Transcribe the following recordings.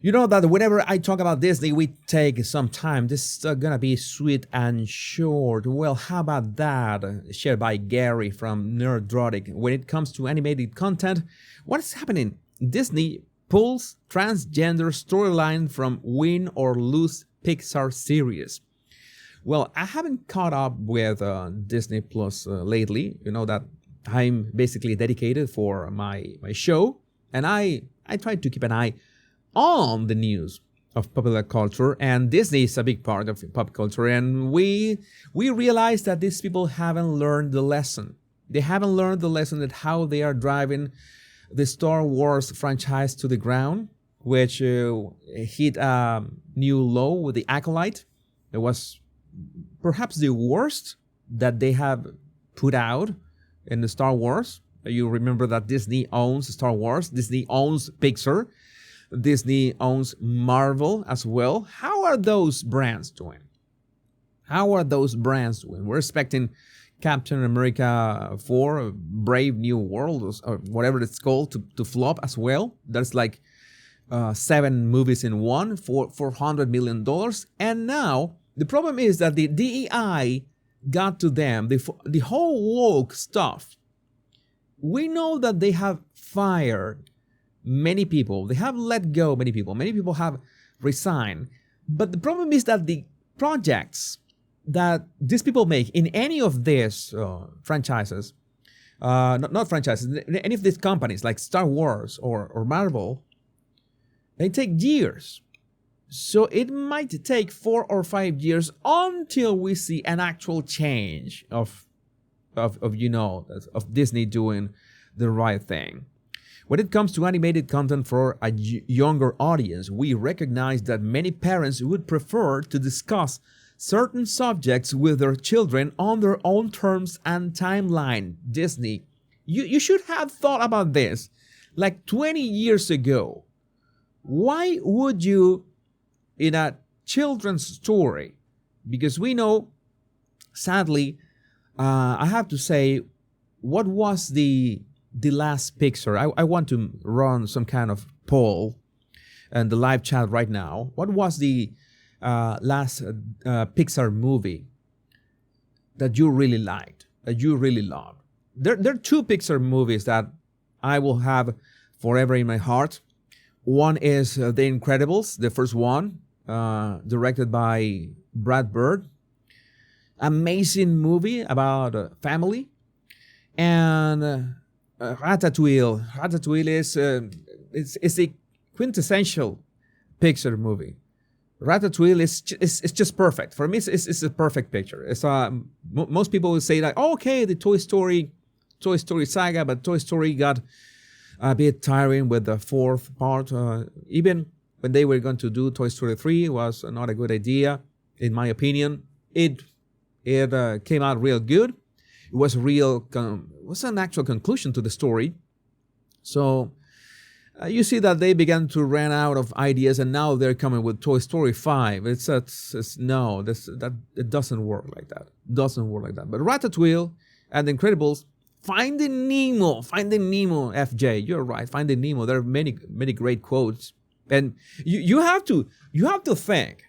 You know that whenever I talk about Disney, we take some time. This is gonna be sweet and short. Well, how about that? Shared by Gary from Nerdrotic. When it comes to animated content, what is happening? Disney pulls transgender storyline from Win or Lose Pixar series. Well, I haven't caught up with Disney Plus lately. You know that I'm basically dedicated for my show, and I try to keep an eye on the news of popular culture, and Disney is a big part of pop culture, and we realize that these people haven't learned the lesson. They haven't learned the lesson that how they are driving the Star Wars franchise to the ground, which hit a new low with the Acolyte. It was perhaps the worst that they have put out in the Star Wars. You remember that Disney owns Star Wars, Disney owns Pixar, Disney owns Marvel as well. How are those brands doing? How are those brands doing? We're expecting Captain America 4, Brave New World, or whatever it's called, to flop as well. There's like 7 movies in one for $400 million. And now the problem is that the DEI got to them, the whole woke stuff. We know that they have fired many people. They have let go many people. Many people have resigned. But the problem is that the projects that these people make in any of these franchises, not franchises, any of these companies like Star Wars or Marvel, they take years. So it might take 4 or 5 years until we see an actual change of Disney doing the right thing. When it comes to animated content for a younger audience, we recognize that many parents would prefer to discuss certain subjects with their children on their own terms and timeline. Disney, you should have thought about this like 20 years ago. Why would you, in a children's story, because we know, sadly, I have to say, what was the last Pixar? I want to run some kind of poll in the live chat right now. What was the last Pixar movie that you really liked, that you really loved? There are 2 Pixar movies that I will have forever in my heart. One is The Incredibles, the first one, directed by Brad Bird. Amazing movie about family. And Ratatouille. Ratatouille is a quintessential Pixar movie. Ratatouille is just perfect. For me, it's a perfect picture. It's most people will say that, oh, okay, the Toy Story saga, but Toy Story got a bit tiring with the 4th part. Even when they were going to do Toy Story 3, it was not a good idea, in my opinion. It came out real good. It was an actual conclusion to the story. So you see that they began to run out of ideas, and now they're coming with Toy Story 5. It doesn't work like that. But Ratatouille and The Incredibles, Finding Nemo, FJ, you're right. Finding Nemo. There are many great quotes, and you have to think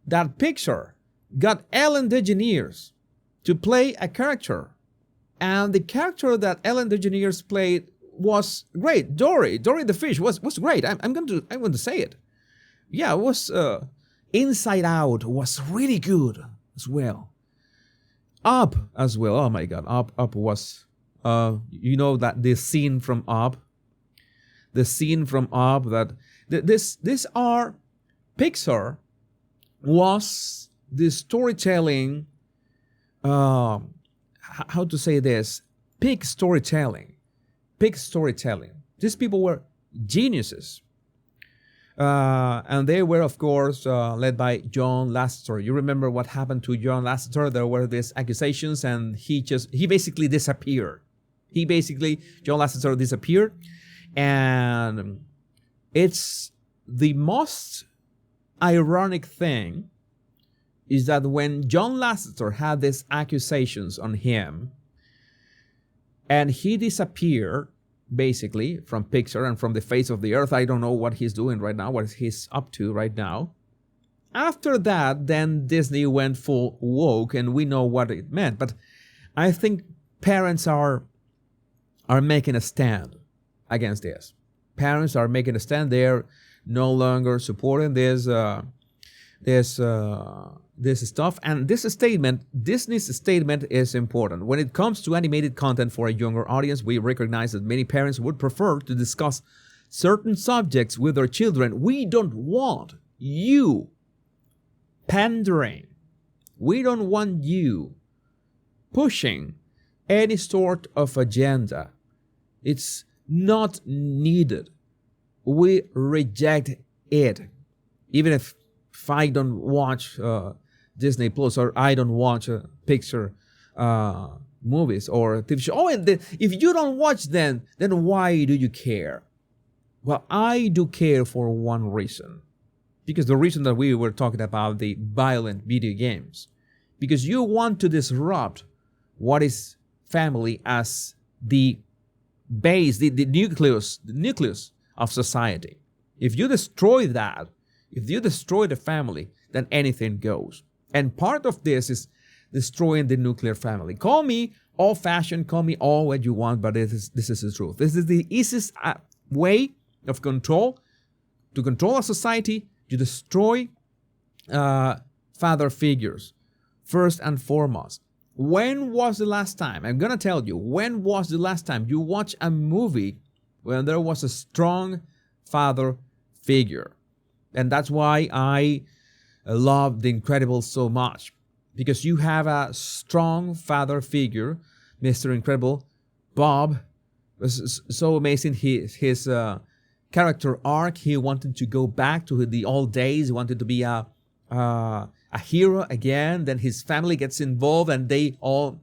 that Pixar got Ellen DeGeneres to play a character. And the character that Ellen DeGeneres played was great. Dory the fish was great. I'm going to say it. Yeah, it was Inside Out was really good as well. Up as well. Oh my God, Up was that the scene from Up. That this are Pixar was the storytelling. How to say this? Peak storytelling. These people were geniuses. And they were, of course, led by John Lasseter. You remember what happened to John Lasseter? There were these accusations, and he basically disappeared. John Lasseter disappeared. And it's the most ironic thing is that when John Lasseter had these accusations on him and he disappeared, basically, from Pixar and from the face of the earth. I don't know what he's doing right now, what he's up to right now. After that, then Disney went full woke, and we know what it meant. But I think parents are making a stand against this. Parents are making a stand. They're no longer supporting this stuff. And this statement, Disney's statement, is important. When it comes to animated content for a younger audience, we recognize that many parents would prefer to discuss certain subjects with their children. We don't want you pandering. We don't want you pushing any sort of agenda. It's not needed. We reject it. Even if I don't watch Disney Plus, or I don't watch Pixar movies or TV shows. Oh, and if you don't watch them, then why do you care? Well, I do care for one reason. Because the reason that we were talking about the violent video games. Because you want to disrupt what is family as the base, the nucleus of society. If you destroy that, if you destroy the family, then anything goes. And part of this is destroying the nuclear family. Call me old-fashioned, call me all what you want, but this is the truth. This is the easiest way of control, to control a society, to destroy father figures, first and foremost. When was the last time, I'm going to tell you, when was the last time you watched a movie when there was a strong father figure? And that's why I love The Incredibles so much. Because you have a strong father figure, Mr. Incredible. Bob was so amazing. His character arc, he wanted to go back to the old days. He wanted to be a hero again. Then his family gets involved and they all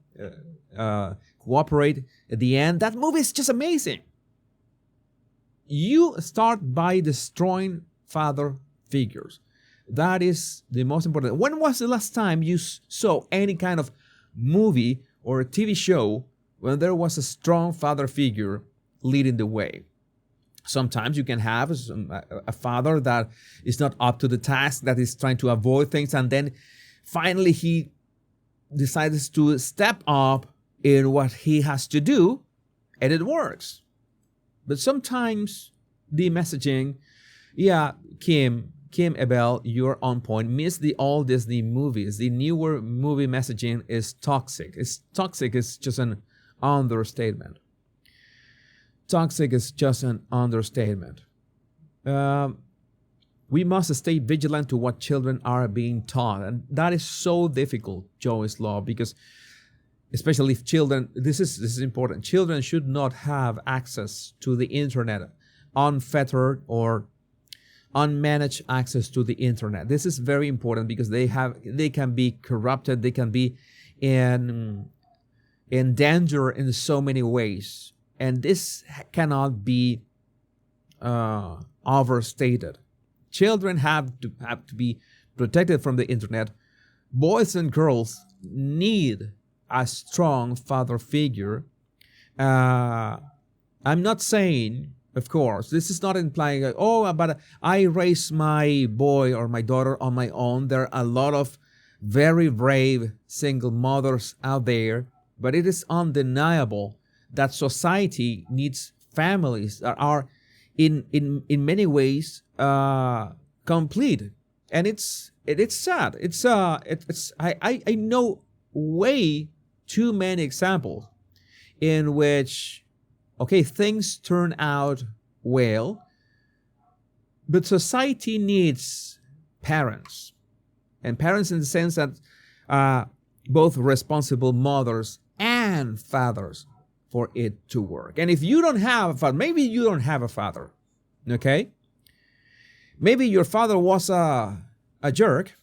cooperate at the end. That movie is just amazing. You start by destroying father figures. That is the most important. When was the last time you saw any kind of movie or a TV show when there was a strong father figure leading the way? Sometimes you can have a father that is not up to the task, that is trying to avoid things, and then finally he decides to step up in what he has to do, and it works. But sometimes the messaging, Kim Abel, you're on point. Miss the old Disney movies. The newer movie messaging is toxic. Toxic is just an understatement. Toxic is just an understatement. We must stay vigilant to what children are being taught. And that is so difficult, Joey's Law, because especially if children, this is important. Children should not have access to the internet, unfettered or unmanaged access to the internet. This is very important because they can be corrupted, they can be in danger in so many ways. And this cannot be overstated. Children have to be protected from the internet. Boys and girls need a strong father figure. I'm not saying, of course, this is not implying, but I raise my boy or my daughter on my own. There are a lot of very brave single mothers out there, but it is undeniable that society needs families that are in many ways complete, and it's sad. I know way too many examples in which things turn out well, but society needs parents, and parents in the sense that both responsible mothers and fathers, for it to work. And if you don't have a father, maybe you don't have a father, okay? Maybe your father was a jerk,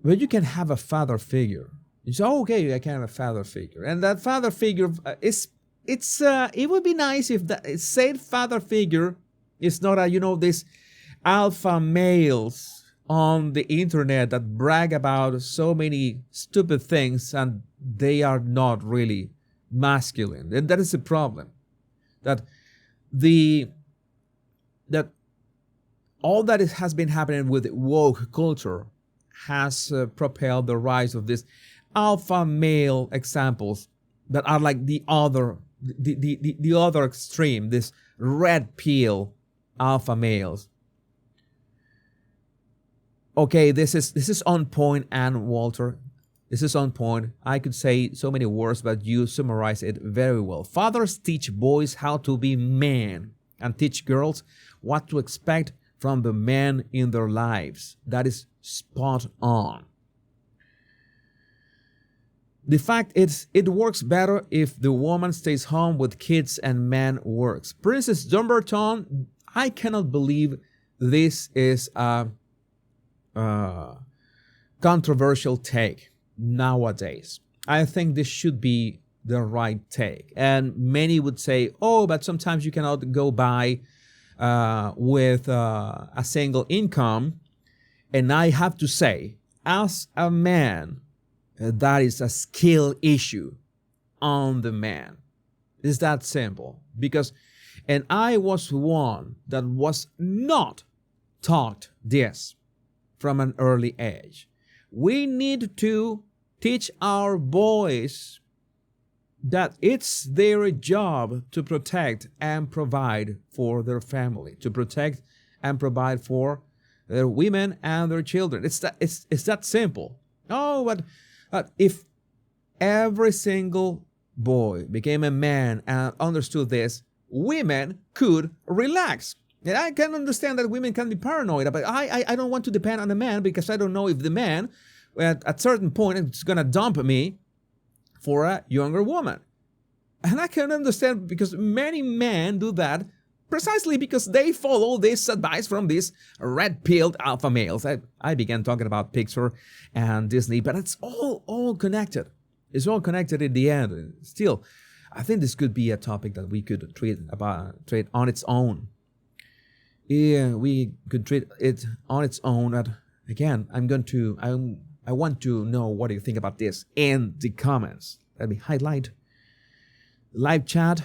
but you can have a father figure. You say, I can have a father figure. And that father figure, it would be nice if that said father figure is not this alpha males on the internet that brag about so many stupid things, and they are not really masculine. And that is the problem. That the that all that has been happening with woke culture has propelled the rise of these alpha male examples that are like the other extreme, this red pill alpha males. Okay, this is on point, and Walter, this is on point. I could say so many words, but you summarize it very well. Fathers teach boys how to be men and teach girls what to expect from the men in their lives. That is spot on. The fact is, it works better if the woman stays home with kids and man works. Princess Dumbarton, I cannot believe this is a controversial take nowadays. I think this should be the right take. And many would say, oh, but sometimes you cannot go by with a single income. And I have to say, as a man, that is a skill issue on the man. It's that simple. Because, and I was one that was not taught this from an early age. We need to teach our boys that it's their job to protect and provide for their family, to protect and provide for their women and their children. It's that simple. Oh, but if every single boy became a man and understood this, women could relax. And I can understand that women can be paranoid, but I don't want to depend on a man because I don't know if the man at a certain point is going to dump me for a younger woman. And I can understand because many men do that precisely because they follow this advice from these red-pilled alpha males. I began talking about Pixar and Disney, but it's all connected. It's all connected in the end. Still, I think this could be a topic that we could treat on its own. Yeah, we could treat it on its own. But again, I want to know what you think about this in the comments. Let me highlight live chat.